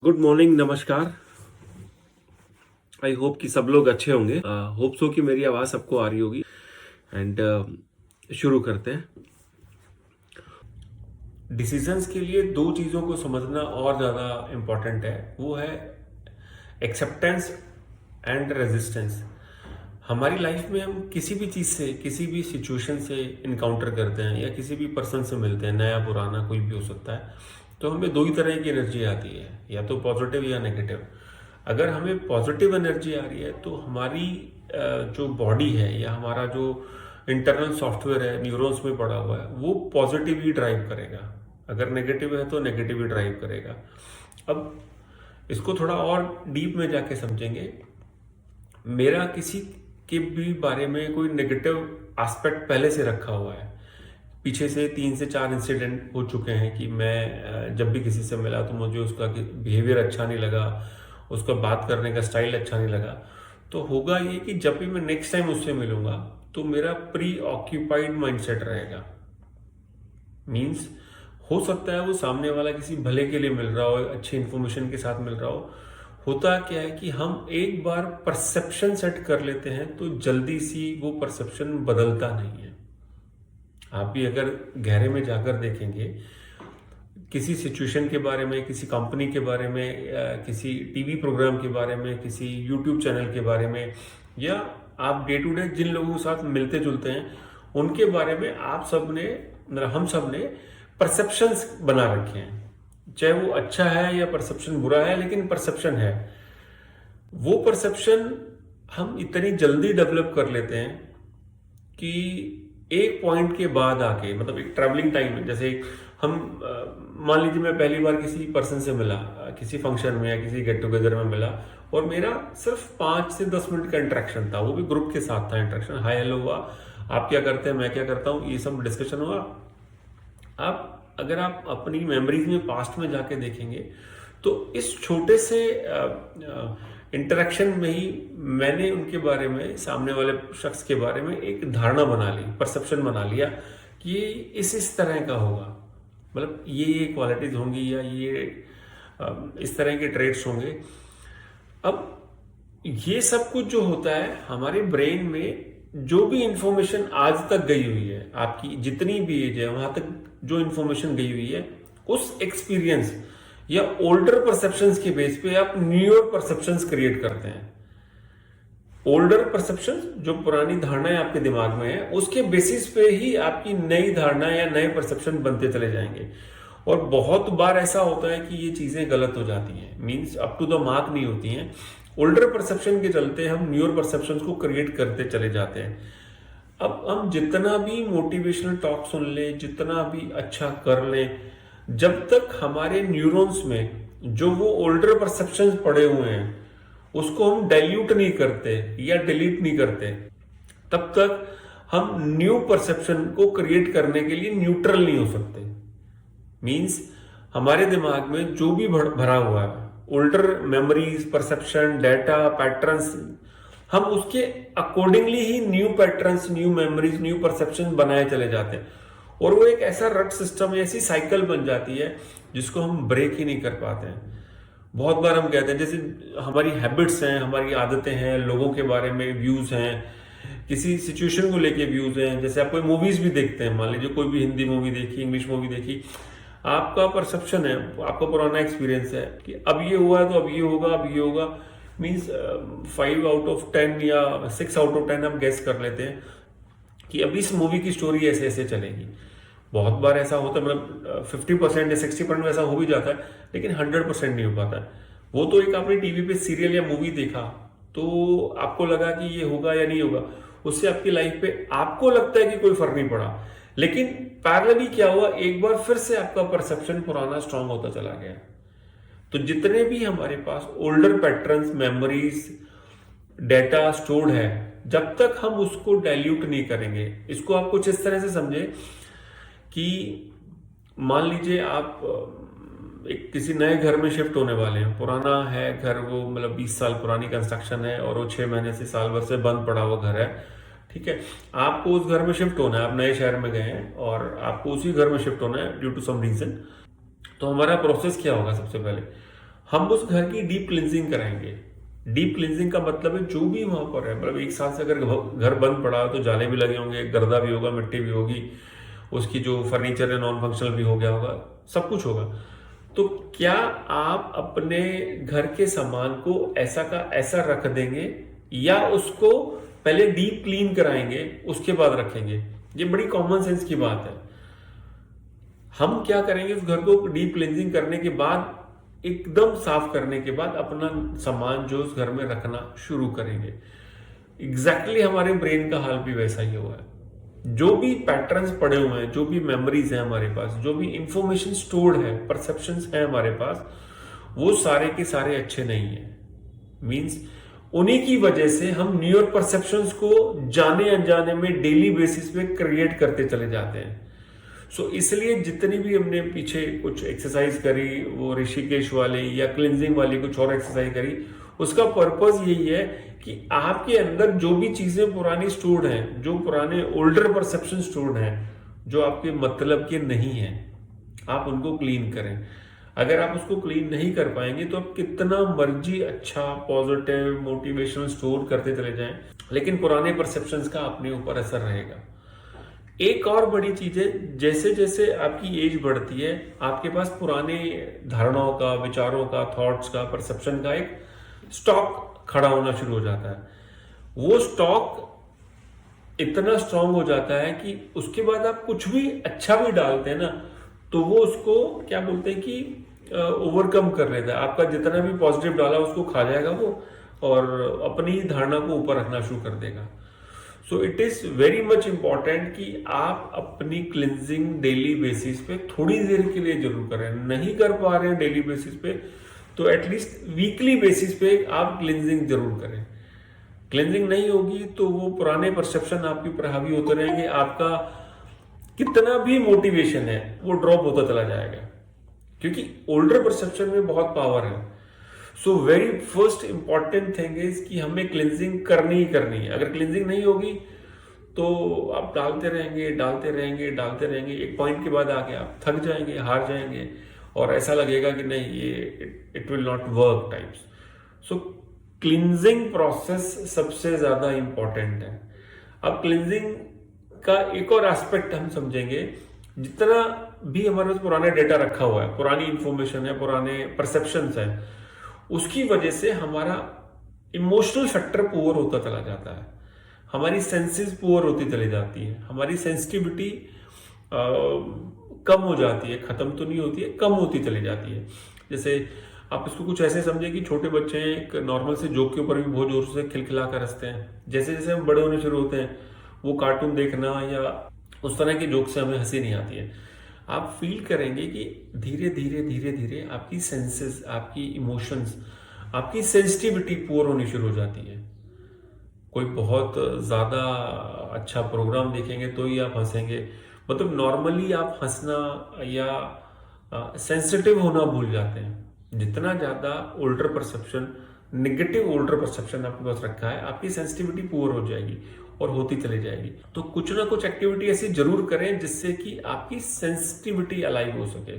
Good morning, नमस्कार। I hope कि सब लोग अच्छे होंगे। होप सो कि मेरी आवाज़ सबको आ रही होगी। एंड शुरू करते हैं। डिसीजंस के लिए दो चीज़ों को समझना और ज़्यादा इम्पॉर्टेंट है। वो है एक्सेप्टेंस एंड रेजिस्टेंस। हमारी लाइफ में हम किसी भी चीज़ से, किसी भी सिचुएशन से इनकाउंटर करते हैं या किसी भी पर्सन से मिलते हैं, नया पुराना कोई भी हो सकता है, तो हमें दो ही तरह की एनर्जी आती है, या तो पॉजिटिव या नेगेटिव। अगर हमें पॉजिटिव एनर्जी आ रही है तो हमारी जो बॉडी है या हमारा जो इंटरनल सॉफ्टवेयर है, न्यूरॉन्स में पड़ा हुआ है, वो पॉजिटिव ही ड्राइव करेगा। अगर नेगेटिव है तो नेगेटिव ही ड्राइव करेगा। अब इसको थोड़ा और डीप में जाके समझेंगे। मेरा किसी के भी बारे में कोई नेगेटिव एस्पेक्ट पहले से रखा हुआ है। पीछे से 3 से 4 इंसिडेंट हो चुके हैं कि मैं जब भी किसी से मिला तो मुझे उसका बिहेवियर अच्छा नहीं लगा, उसका बात करने का स्टाइल अच्छा नहीं लगा। तो होगा ये कि जब भी मैं नेक्स्ट टाइम उससे मिलूंगा तो मेरा प्री ऑक्यूपाइड माइंडसेट रहेगा। मीन्स हो सकता है वो सामने वाला किसी भले के लिए मिल रहा हो, अच्छी इंफॉर्मेशन के साथ मिल रहा हो। होता क्या है कि हम एक बार परसेप्शन सेट कर लेते हैं तो जल्दी सी वो परसेप्शन बदलता नहीं है। आप भी अगर गहरे में जाकर देखेंगे, किसी सिचुएशन के बारे में, किसी कंपनी के बारे में, किसी टीवी प्रोग्राम के बारे में, किसी यूट्यूब चैनल के बारे में, या आप डे टू डे जिन लोगों के साथ मिलते जुलते हैं उनके बारे में आप सब ने, हम सब ने परसेप्शंस बना रखे हैं। चाहे वो अच्छा है या परसेप्शन बुरा है, लेकिन परसेप्शन है। वो परसेप्शन हम इतनी जल्दी डेवलप कर लेते हैं कि एक पॉइंट के बाद आके, मतलब एक ट्रैवलिंग टाइम है। जैसे हम मान लीजिए मैं पहली बार किसी पर्सन से मिला, किसी फंक्शन में या किसी गेट टुगेदर में मिला, और मेरा सिर्फ 5 से 10 मिनट का इंटरेक्शन था, वो भी ग्रुप के साथ था। इंटरेक्शन हाय हेलो हुआ, आप क्या करते हैं, मैं क्या करता हूँ, ये सब डिस्कशन हुआ। अगर आप अपनी मेमोरीज में, पास्ट में जाके देखेंगे तो इस छोटे से इंटरेक्शन में ही मैंने उनके बारे में, सामने वाले शख्स के बारे में एक धारणा बना ली, परसेप्शन बना लिया कि ये इस तरह का होगा, मतलब ये क्वालिटीज होंगी या ये इस तरह के ट्रेड्स होंगे। अब ये सब कुछ जो होता है हमारे ब्रेन में, जो भी इंफॉर्मेशन आज तक गई हुई है, आपकी जितनी भी एज है वहां तक जो इंफॉर्मेशन गई हुई है, उस एक्सपीरियंस या ओल्डर परसेप्शंस के बेस पे आप न्यूअर परसेप्शंस क्रिएट करते हैं। ओल्डर परसेप्शंस, जो पुरानी धारणाएं आपके दिमाग में है, उसके बेसिस पे ही आपकी नई धारणा या नए परसेप्शन बनते चले जाएंगे। और बहुत बार ऐसा होता है कि ये चीजें गलत हो जाती हैं, means up to the mark नहीं होती हैं। ओल्डर परसेप्शन के चलते हम न्यूअर परसेप्शन को क्रिएट करते चले जाते हैं। अब हम जितना भी मोटिवेशनल टॉक सुन ले, जितना भी अच्छा कर ले, जब तक हमारे न्यूरॉन्स में जो वो ओल्डर परसेप्शंस पड़े हुए हैं उसको हम डाइल्यूट नहीं करते या डिलीट नहीं करते, तब तक हम न्यू परसेप्शन को क्रिएट करने के लिए न्यूट्रल नहीं हो सकते। मींस हमारे दिमाग में जो भी भरा हुआ है, older memories, perception, data, patterns, हम उसके अकॉर्डिंगली ही new patterns, new memories, new perception बनाए चले जाते हैं। और वो एक ऐसा रट सिस्टम, ऐसी साइकिल बन जाती है जिसको हम ब्रेक ही नहीं कर पाते हैं। बहुत बार हम कहते हैं, जैसे हमारी हैबिट्स हैं, हमारी आदतें हैं, लोगों के बारे में व्यूज हैं, किसी सिचुएशन को लेके व्यूज हैं। जैसे आप कोई मूवीज भी देखते हैं, मान लीजिए कोई भी हिंदी मूवी देखी, इंग्लिश मूवी देखी, आपका परसेप्शन है, आपका पुराना एक्सपीरियंस है कि अब ये हुआ तो अब ये होगा, अब ये होगा। मीन्स 5 आउट ऑफ 10 या 6 आउट ऑफ 10 हम गेस कर लेते हैं कि अब इस मूवी की स्टोरी ऐसे ऐसे चलेगी। बहुत बार ऐसा होता है, मतलब 50% या 60% ऐसा हो भी जाता है, लेकिन 100% नहीं हो पाता है। वो तो एक आपने टीवी पे सीरियल या मूवी देखा तो आपको लगा कि ये होगा या नहीं होगा, उससे आपकी लाइफ पे आपको लगता है कि कोई फर्क नहीं पड़ा। लेकिन पैरेलली क्या हुआ, एक बार फिर से आपका परसेप्शन पुराना स्ट्रांग होता चला गया। तो जितने भी हमारे पास older patterns, memories, data stored है, जब तक हम उसको डाइल्यूट नहीं करेंगे, इसको आप कुछ इस तरह से समझे कि मान लीजिए आप एक किसी नए घर में शिफ्ट होने वाले हैं। पुराना है घर, वो मतलब 20 साल पुरानी कंस्ट्रक्शन है और वो 6 महीने से, साल भर से बंद पड़ा हुआ घर है। ठीक है, आपको उस घर में शिफ्ट होना है, आप नए शहर में गए हैं और आपको उसी घर में शिफ्ट होना है ड्यू टू सम रीजन। तो हमारा प्रोसेस क्या होगा, सबसे पहले हम उस घर की डीप क्लिनजिंग कराएंगे। डीप क्लिनजिंग का मतलब है जो भी वहां पर है, मतलब एक साल से अगर घर बंद पड़ा तो जाले भी लगे होंगे, गर्दा भी होगा, मिट्टी भी होगी, उसकी जो फर्नीचर है नॉन फंक्शनल भी हो गया होगा, सब कुछ होगा। तो क्या आप अपने घर के सामान को ऐसा का ऐसा रख देंगे या उसको पहले डीप क्लीन कराएंगे उसके बाद रखेंगे? ये बड़ी कॉमन सेंस की बात है। हम क्या करेंगे, उस घर को डीप क्लींजिंग करने के बाद, एकदम साफ करने के बाद अपना सामान जो उस घर में रखना शुरू करेंगे। एग्जैक्टली हमारे ब्रेन का हाल भी वैसा ही हुआ है। जो भी पैटर्न्स पड़े हुए हैं, जो भी मेमोरीज हैं हमारे पास, जो भी इंफॉर्मेशन स्टोर्ड है, परसेप्शंस है हमारे पास, वो सारे के सारे अच्छे नहीं है। मींस उन्हीं की वजह से हम न्यूअर परसेप्शंस को जाने अनजाने में डेली बेसिस पे क्रिएट करते चले जाते हैं। इसलिए जितनी भी हमने पीछे कुछ एक्सरसाइज करी, वो ऋषिकेश वाली या क्लिनजिंग वाली कुछ और एक्सरसाइज करी, उसका पर्पस यही है कि आपके अंदर जो भी चीजें पुरानी स्टोर्ड हैं, जो पुराने ओल्डर परसेप्शन स्टोर्ड हैं, जो आपके मतलब के नहीं है, आप उनको क्लीन करें। अगर आप उसको क्लीन नहीं कर पाएंगे तो आप कितना मर्जी अच्छा पॉजिटिव मोटिवेशनल स्टोर करते चले जाएं, लेकिन पुराने परसेप्शंस का अपने ऊपर असर रहेगा। एक और बड़ी चीज है, जैसे जैसे आपकी एज बढ़ती है, आपके पास पुराने धारणाओं का, विचारों का, थॉट्स का, परसेप्शन का एक स्टॉक खड़ा होना शुरू हो जाता है। वो स्टॉक इतना स्ट्रांग हो जाता है कि उसके बाद आप कुछ भी अच्छा भी डालते हैं ना, तो वो उसको क्या बोलते हैं कि ओवरकम कर लेता है। आपका जितना भी पॉजिटिव डाला उसको खा जाएगा वो, और अपनी धारणा को ऊपर रखना शुरू कर देगा। So it is very much important कि आप अपनी क्लिनजिंग डेली बेसिस पे थोड़ी देर के लिए जरूर करें। नहीं कर पा रहे हैं डेली बेसिस पे तो एटलीस्ट वीकली बेसिस पे आप क्लिनजिंग जरूर करें। क्लिनजिंग नहीं होगी तो वो पुराने परसेप्शन आपके ऊपर हावी होते रहेंगे, आपका कितना भी मोटिवेशन है वो ड्रॉप होता चला जाएगा, क्योंकि ओल्डर परसेप्शन में बहुत पावर है। So very first important thing is कि हमें क्लिनजिंग करनी ही करनी है। अगर क्लिनजिंग नहीं होगी तो आप डालते रहेंगे, डालते रहेंगे, डालते रहेंगे, एक पॉइंट के बाद आके आप थक जाएंगे, हार जाएंगे, और ऐसा लगेगा कि नहीं, ये it will not work types. So cleansing process सबसे ज्यादा इंपॉर्टेंट है। अब क्लिनजिंग का एक और एस्पेक्ट हम समझेंगे, जितना भी हमारे पास पुराना डेटा रखा हुआ है, पुरानी इंफॉर्मेशन है, पुराने परसेप्शंस है, उसकी वजह से हमारा इमोशनल फैक्टर पुअर होता चला जाता है, हमारी सेंसेस पुअर होती चली जाती है, हमारी सेंसिटिविटी कम हो जाती है, खत्म तो नहीं होती है, कम होती चली जाती है। जैसे आप इसको कुछ ऐसे समझे कि छोटे बच्चे हैं, एक नॉर्मल से जोक के ऊपर भी बहुत जोर से खिलखिला कर हंसते हैं। जैसे जैसे हम बड़े होने शुरू होते हैं, वो कार्टून देखना या उस तरह के जोक से हमें हंसी नहीं आती है। आप फील करेंगे कि धीरे धीरे धीरे धीरे आपकी सेंसेस, आपकी इमोशंस, आपकी सेंसिटिविटी पुअर होनी शुरू हो जाती है। कोई बहुत ज्यादा अच्छा प्रोग्राम देखेंगे तो ही आप हंसेंगे, मतलब नॉर्मली आप हंसना या सेंसिटिव होना भूल जाते हैं। जितना ज्यादा older perception, negative older perception आपके पास रखा है, आपकी सेंसिटिविटी पुअर हो जाएगी और होती चली जाएगी। तो कुछ ना कुछ एक्टिविटी ऐसी जरूर करें जिससे कि आपकी सेंसिटिविटी अलाइव हो सके।